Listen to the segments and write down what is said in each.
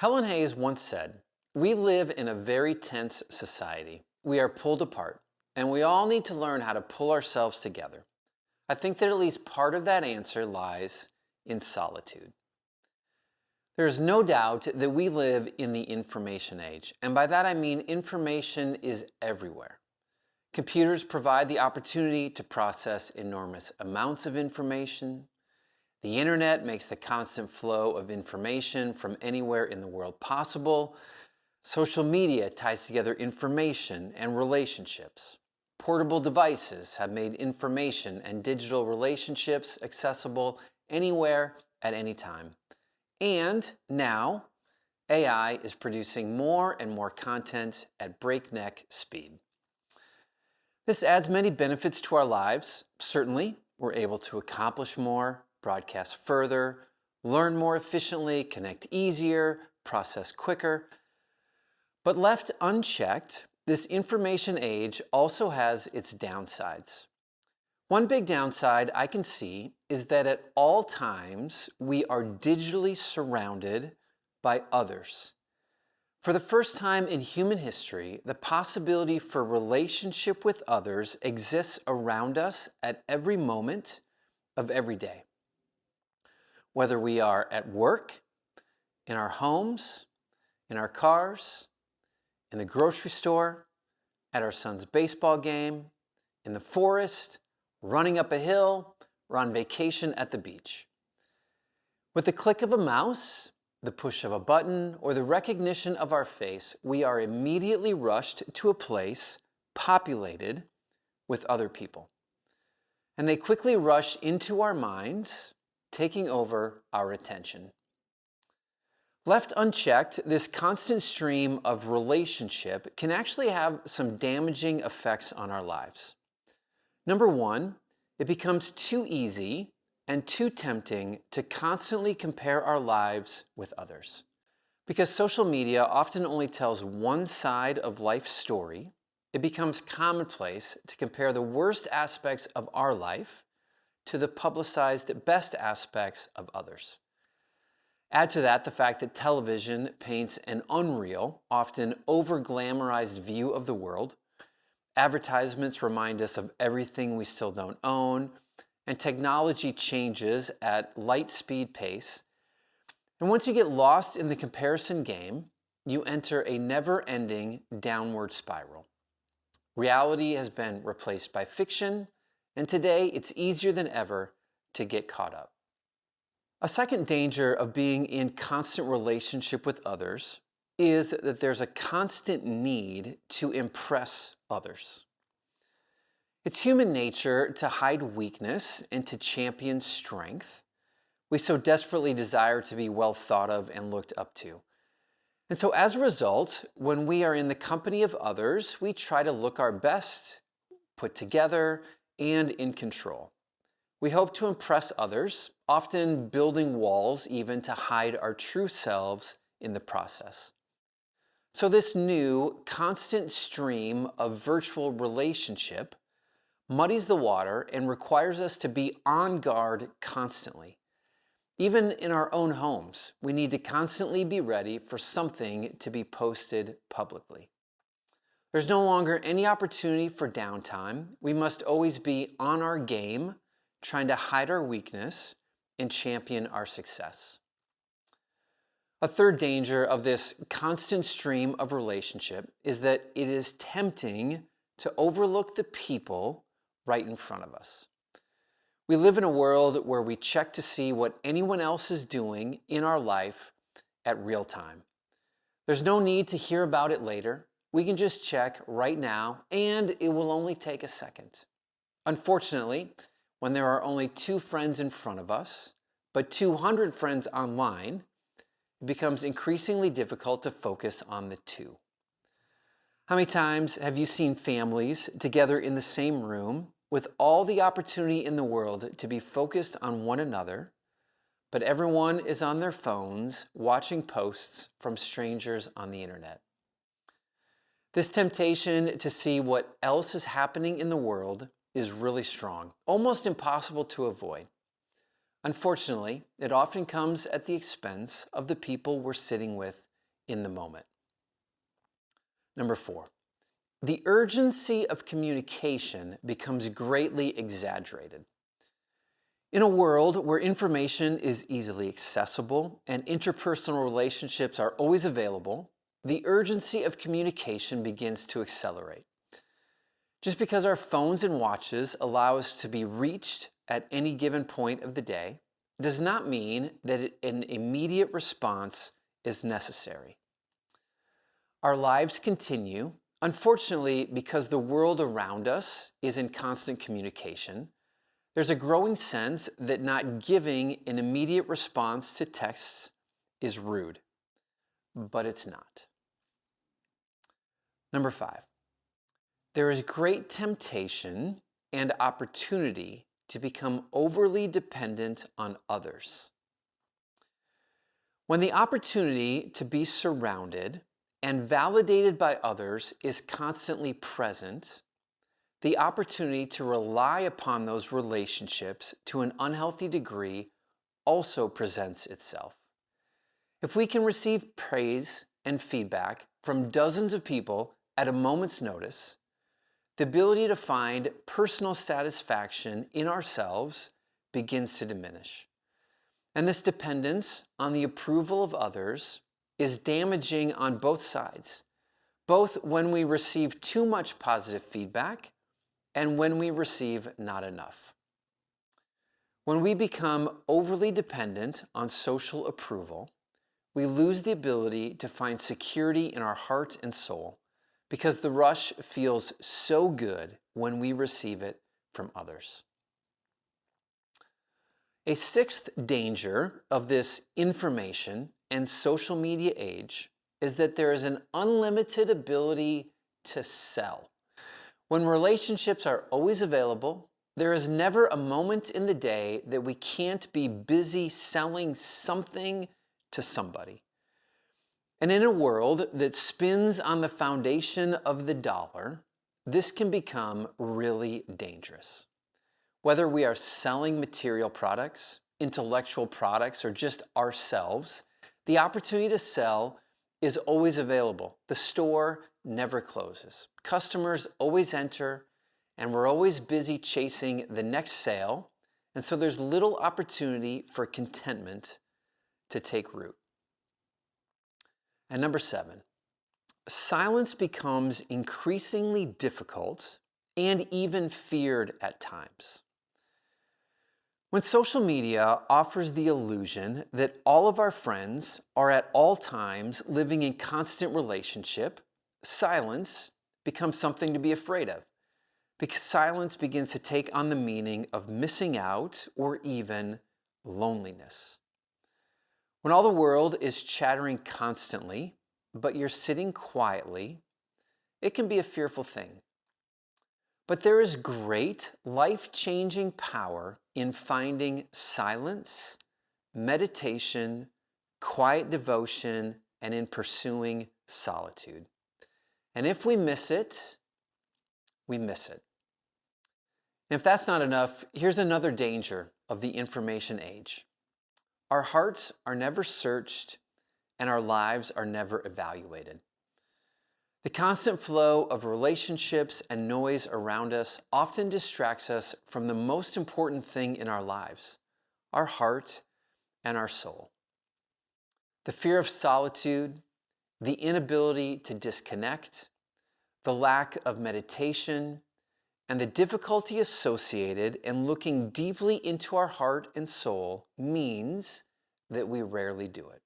Helen Hayes once said, "We live in a very tense society. We are pulled apart, and we all need to learn how to pull ourselves together." I think that at least part of that answer lies in solitude. There is no doubt that we live in the information age, and by that I mean information is everywhere. Computers provide the opportunity to process enormous amounts of information. The internet makes the constant flow of information from anywhere in the world possible. Social media ties together information and relationships. Portable devices have made information and digital relationships accessible anywhere at any time. And now, AI is producing more and more content at breakneck speed. This adds many benefits to our lives. Certainly, we're able to accomplish more, broadcast further, learn more efficiently, connect easier, process quicker. But left unchecked, this information age also has its downsides. One big downside I can see is that at all times we are digitally surrounded by others. For the first time in human history, the possibility for relationship with others exists around us at every moment of every day. Whether we are at work, in our homes, in our cars, in the grocery store, at our son's baseball game, in the forest, running up a hill, or on vacation at the beach. With the click of a mouse, the push of a button, or the recognition of our face, we are immediately rushed to a place populated with other people. And they quickly rush into our minds, taking over our attention. Left unchecked, this constant stream of relationship can actually have some damaging effects on our lives. Number one, it becomes too easy and too tempting to constantly compare our lives with others. Because social media often only tells one side of life's story, it becomes commonplace to compare the worst aspects of our life to the publicized best aspects of others. Add to that the fact that television paints an unreal, often over-glamorized view of the world. Advertisements remind us of everything we still don't own, and technology changes at light speed pace. And once you get lost in the comparison game, you enter a never-ending downward spiral. Reality has been replaced by fiction, and today it's easier than ever to get caught up. A second danger of being in constant relationship with others is that there's a constant need to impress others. It's human nature to hide weakness and to champion strength. We so desperately desire to be well thought of and looked up to. And so as a result, when we are in the company of others, we try to look our best, put together, and in control. We hope to impress others, often building walls even to hide our true selves in the process. So this new, constant stream of virtual relationship muddies the water and requires us to be on guard constantly. Even in our own homes, we need to constantly be ready for something to be posted publicly. There's no longer any opportunity for downtime. We must always be on our game, trying to hide our weakness and champion our success. A third danger of this constant stream of relationship is that it is tempting to overlook the people right in front of us. We live in a world where we check to see what anyone else is doing in our life at real time. There's no need to hear about it later. We can just check right now, and it will only take a second. Unfortunately, when there are only 2 friends in front of us, but 200 friends online, it becomes increasingly difficult to focus on the 2. How many times have you seen families together in the same room with all the opportunity in the world to be focused on one another, but everyone is on their phones watching posts from strangers on the internet? This temptation to see what else is happening in the world is really strong, almost impossible to avoid. Unfortunately, it often comes at the expense of the people we're sitting with in the moment. Number 4, the urgency of communication becomes greatly exaggerated. In a world where information is easily accessible and interpersonal relationships are always available, the urgency of communication begins to accelerate. Just because our phones and watches allow us to be reached at any given point of the day does not mean that an immediate response is necessary. Our lives continue, unfortunately, because the world around us is in constant communication. There's a growing sense that not giving an immediate response to texts is rude, but it's not. Number 5, there is great temptation and opportunity to become overly dependent on others. When the opportunity to be surrounded and validated by others is constantly present, the opportunity to rely upon those relationships to an unhealthy degree also presents itself. If we can receive praise and feedback from dozens of people at a moment's notice, the ability to find personal satisfaction in ourselves begins to diminish. And this dependence on the approval of others is damaging on both sides, both when we receive too much positive feedback and when we receive not enough. When we become overly dependent on social approval, we lose the ability to find security in our heart and soul because the rush feels so good when we receive it from others. A 6th danger of this information and social media age is that there is an unlimited ability to sell. When relationships are always available, there is never a moment in the day that we can't be busy selling something to somebody. And in a world that spins on the foundation of the dollar, this can become really dangerous. Whether we are selling material products, intellectual products, or just ourselves, the opportunity to sell is always available. The store never closes. Customers always enter, and we're always busy chasing the next sale, and so there's little opportunity for contentment to take root. And number 7, silence becomes increasingly difficult and even feared at times. When social media offers the illusion that all of our friends are at all times living in constant relationship, silence becomes something to be afraid of, because silence begins to take on the meaning of missing out or even loneliness. When all the world is chattering constantly, but you're sitting quietly, it can be a fearful thing. But there is great life-changing power in finding silence, meditation, quiet devotion, and in pursuing solitude. And if we miss it, we miss it. And if that's not enough, here's another danger of the information age. Our hearts are never searched and our lives are never evaluated. The constant flow of relationships and noise around us often distracts us from the most important thing in our lives, our heart and our soul. The fear of solitude, the inability to disconnect, the lack of meditation, and the difficulty associated in looking deeply into our heart and soul means that we rarely do it.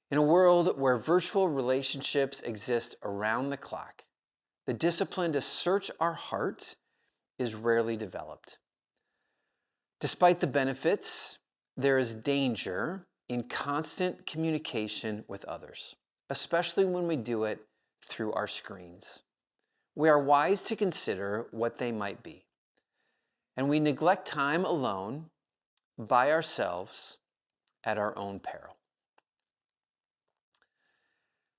In a world where virtual relationships exist around the clock, the discipline to search our heart is rarely developed. Despite the benefits, there is danger in constant communication with others, especially when we do it through our screens. We are wise to consider what they might be, and we neglect time alone by ourselves at our own peril.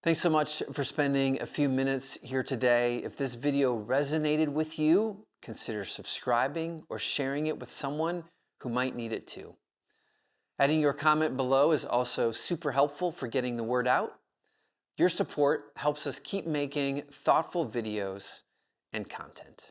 Thanks so much for spending a few minutes here today. If this video resonated with you, consider subscribing or sharing it with someone who might need it too. Adding your comment below is also super helpful for getting the word out. Your support helps us keep making thoughtful videos and content.